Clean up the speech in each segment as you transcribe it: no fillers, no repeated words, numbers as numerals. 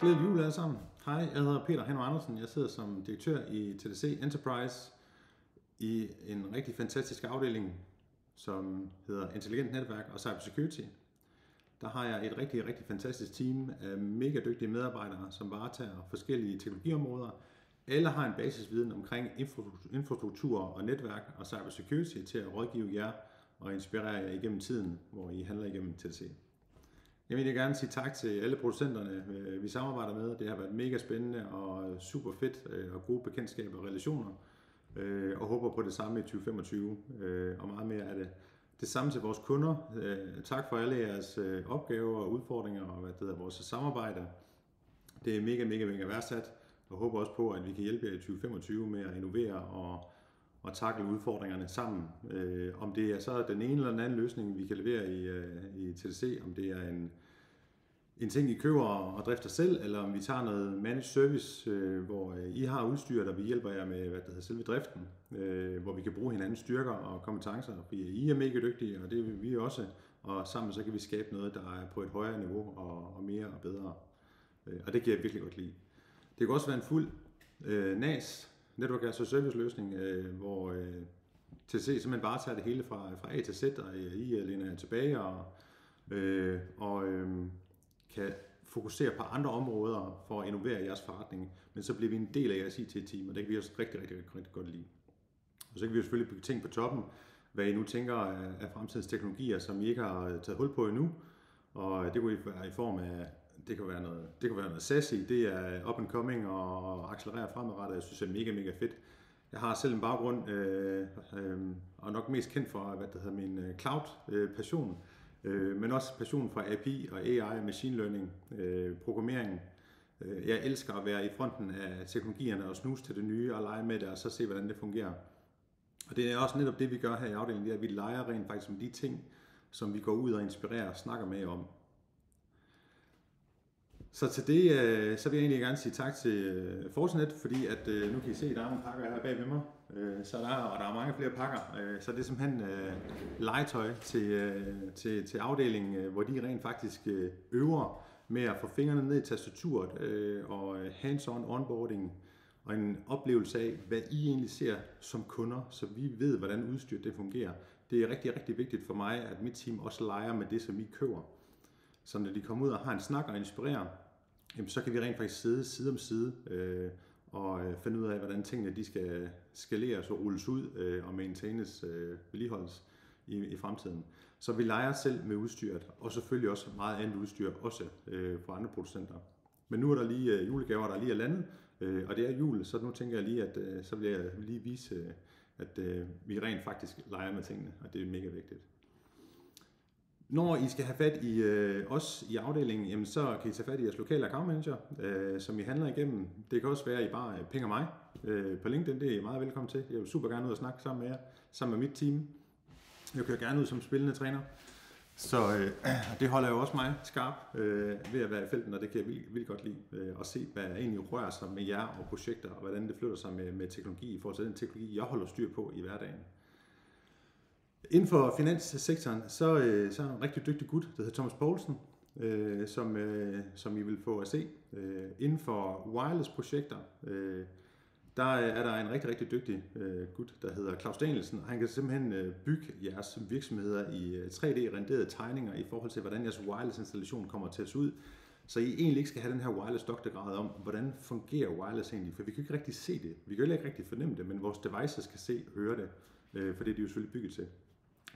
Glædelig jul alle sammen. Hej, jeg hedder Peter Henrik Andersen. Jeg sidder som direktør i TDC Enterprise i en rigtig fantastisk afdeling, som hedder Intelligent Netværk og Cybersecurity. Der har jeg et rigtig fantastisk team af mega dygtige medarbejdere, som varetager forskellige teknologiområder. Alle har en basisviden omkring infrastruktur og netværk og cybersecurity til at rådgive jer og inspirere jer igennem tiden, hvor I handler igennem TDC. Jeg vil gerne sige tak til alle producenterne, vi samarbejder med. Det har været mega spændende og super fedt og gode bekendtskaber og relationer. Og håber på det samme i 2025 og meget mere af det. Det samme til vores kunder. Tak for alle jeres opgaver og udfordringer og vores samarbejde. Det er mega værdsat og håber også på, at vi kan hjælpe jer i 2025 med at innovere og tackle udfordringerne sammen. Om det er så den ene eller den anden løsning, vi kan levere i TDC, om det er en ting, I køber og drifter selv, eller om vi tager noget managed service, hvor I har udstyret, og vi hjælper jer med selve driften, hvor vi kan bruge hinandens styrker og kompetencer. I er mega dygtige, og det er vi også, og sammen så kan vi skabe noget, der er på et højere niveau og mere og bedre. Og det kan jeg virkelig godt lide. Det kan også være en fuld NAS, Network as a Service løsning, hvor TDC simpelthen bare tager det hele fra A til Z, og I læner jer tilbage og kan fokusere på andre områder for at innovere jeres forretning, men så bliver vi en del af jeres IT-team, og det kan vi også rigtig godt lide. Og så kan vi jo selvfølgelig bygge ting på toppen, hvad I nu tænker af fremtidens teknologier, som I ikke har taget hul på endnu, og det kunne være i form af, det kan være noget SASE, det er up and coming og accelererer fremadrettet. Jeg synes, det er mega fedt. Jeg har selv en baggrund, og nok mest kendt for, min cloud-passion, men også passion for API og AI, machine learning, programmering. Jeg elsker at være i fronten af teknologierne og snuse til det nye og lege med det, og så se, hvordan det fungerer. Og det er også netop det, vi gør her i afdelingen, det er, at vi leger rent faktisk med de ting, som vi går ud og inspirerer og snakker med om. Så til det, så vil jeg egentlig gerne sige tak til Fortinet, fordi at nu kan I se, at der er nogle pakker her bag ved mig, og der er mange flere pakker, så det er simpelthen legetøj til afdelingen, hvor de rent faktisk øver med at få fingrene ned i tastaturet og hands-on onboarding og en oplevelse af, hvad I egentlig ser som kunder, så vi ved, hvordan udstyret det fungerer. Det er rigtig vigtigt for mig, at mit team også leger med det, som I køber. Så når de kommer ud og har en snak og inspirerer, så kan vi rent faktisk sidde side om side og finde ud af, hvordan tingene de skal skaleres og rulles ud og maintaines, vedligeholdes i fremtiden. Så vi leger selv med udstyret, og selvfølgelig også meget andet udstyr, også fra andre producenter. Men nu er der lige julegaver, der lige er landet, og det er jul, så nu tænker jeg lige, at så vil jeg lige vise, at vi rent faktisk leger med tingene, og det er mega vigtigt. Når I skal have fat i os i afdelingen, jamen, så kan I tage fat i jeres lokale account manager, som I handler igennem. Det kan også være, at I bare pinger mig på LinkedIn. Det er I meget velkommen til. Jeg vil super gerne ud og snakke sammen med jer, sammen med mit team. Jeg kører gerne ud som spillende træner. Så det holder jo også mig skarp ved at være i felten, og det kan jeg vildt godt lide. At se, hvad egentlig rører sig med jer og projekter, og hvordan det flytter sig med teknologi i forhold til den teknologi, jeg holder styr på i hverdagen. Inden for finanssektoren, så er en rigtig dygtig gut, der hedder Thomas Poulsen, som I vil få at se. Inden for wireless-projekter, der er der en rigtig dygtig gut, der hedder Claus Danielsen, og han kan simpelthen bygge jeres virksomheder i 3D-renderede tegninger i forhold til, hvordan jeres wireless-installation kommer til at se ud. Så I egentlig ikke skal have den her wireless-doktorgrad om, hvordan fungerer wireless egentlig, for vi kan ikke rigtig se det. Vi kan jo ikke rigtig fornemme det, men vores devices skal se og høre det, for det er de jo selvfølgelig bygget til.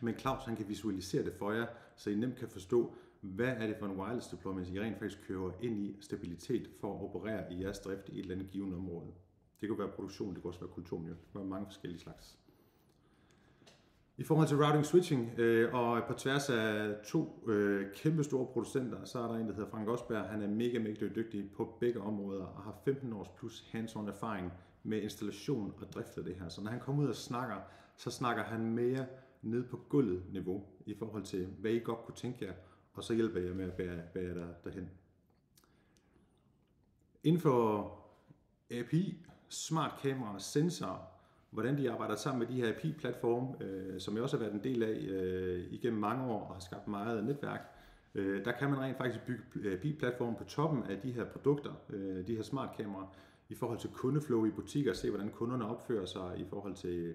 Men Claus han kan visualisere det for jer, så I nemt kan forstå, hvad er det for en wireless deployment, I rent faktisk kører ind i stabilitet for at operere i jeres drift i et eller andet givet område. Det kan være produktion, det kan også være kulturmiljø, det kan være mange forskellige slags. I forhold til routing switching, og på tværs af to kæmpe store producenter, så er der en, der hedder Frank Osberg. Han er mega dygtig på begge områder og har 15 års plus hands-on erfaring med installation og drift af det her. Så når han kommer ud og snakker, så snakker han mere ned på gulvet niveau i forhold til, hvad I godt kunne tænke jer, og så hjælper jeg med at bære jer derhen. Inden for API, smart kamera, sensorer, hvordan de arbejder sammen med de her API-platforme, som jeg også har været en del af igennem mange år og har skabt meget netværk, Der kan man rent faktisk bygge bilplatformen på toppen af de her produkter, de her smartkameraer, i forhold til kundeflow i butikker, se hvordan kunderne opfører sig i forhold til,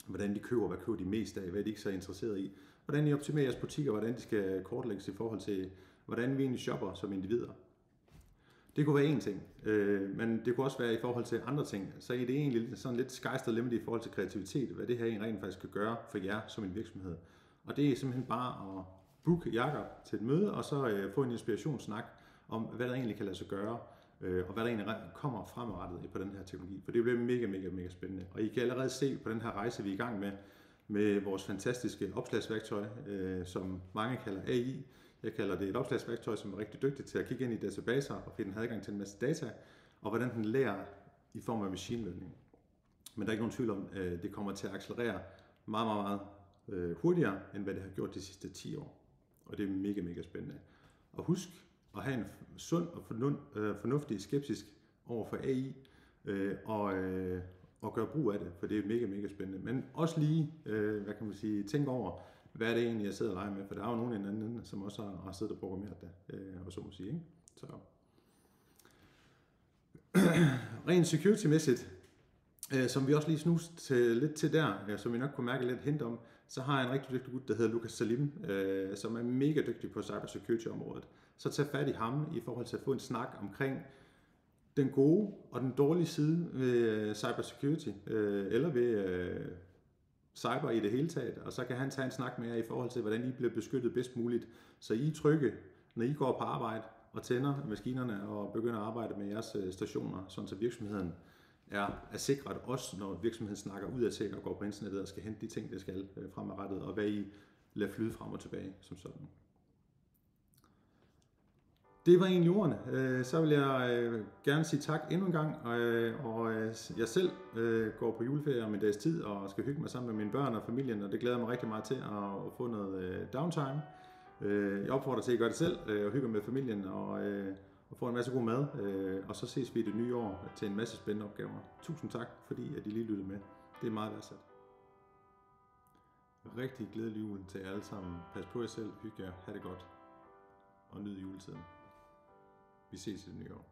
hvordan de køber, hvad køber de mest af, hvad de ikke så er interesseret i, hvordan de optimerer jeres butikker, hvordan de skal kortlægges i forhold til, hvordan vi egentlig shopper som individer. Det kunne være en ting, men det kunne også være i forhold til andre ting. Så er det egentlig sådan lidt sky's the limit i forhold til kreativitet, hvad det her egentlig rent faktisk kan gøre for jer som en virksomhed. Og det er simpelthen bare at booke Jakob til et møde, og så få en inspirationssnak om, hvad der egentlig kan lade sig gøre, og hvad der egentlig kommer fremadrettet på den her teknologi. For det bliver mega spændende. Og I kan allerede se på den her rejse, vi er i gang med vores fantastiske opslagsværktøj, som mange kalder AI. Jeg kalder det et opslagsværktøj, som er rigtig dygtigt til at kigge ind i databaser og finde adgang til en masse data, og hvordan den lærer i form af machine learning. Men der er ikke nogen tvivl om, at det kommer til at accelerere meget hurtigere, end hvad det har gjort de sidste 10 år. Og det er mega spændende. Og husk at have en sund og fornuftig skepsis over for AI, og gøre brug af det, for det er mega spændende. Men også lige, tænk over, hvad er det egentlig, jeg sidder og leger med, for der er jo nogen i en anden, som også har siddet og programmeret det, og så må sige, ikke? Så. Rent security-mæssigt, som vi også lige snuste lidt til der, som vi nok kunne mærke lidt hint om, så har jeg en rigtig dygtig gut, der hedder Lukas Salim, som er mega dygtig på cybersecurity-området. Så tag fat i ham i forhold til at få en snak omkring den gode og den dårlige side ved cybersecurity, eller ved cyber i det hele taget, og så kan han tage en snak med jer i forhold til, hvordan I bliver beskyttet bedst muligt, så I er trygge, når I går på arbejde og tænder maskinerne og begynder at arbejde med jeres stationer, sådan så virksomheden er sikret, også når virksomheden snakker ud af til og går på internettet og skal hente de ting, det skal fremadrettet, og hvad I lader flyde frem og tilbage som sådan. Det var egentlig ordene. Så vil jeg gerne sige tak endnu en gang, og jeg selv går på juleferie om en dags tid og skal hygge mig sammen med mine børn og familien, og det glæder mig rigtig meget til at få noget downtime. Jeg opfordrer til at I gør det selv og hygger med familien og får en masse god mad, og så ses vi i det nye år til en masse spændende opgaver. Tusind tak, fordi at I lige lyttede med. Det er meget værdsat. Rigtig glædelig jul til jer alle sammen. Pas på jer selv, hygge jer, ha' det godt og nyd juletiden. Vi ses i det nye år.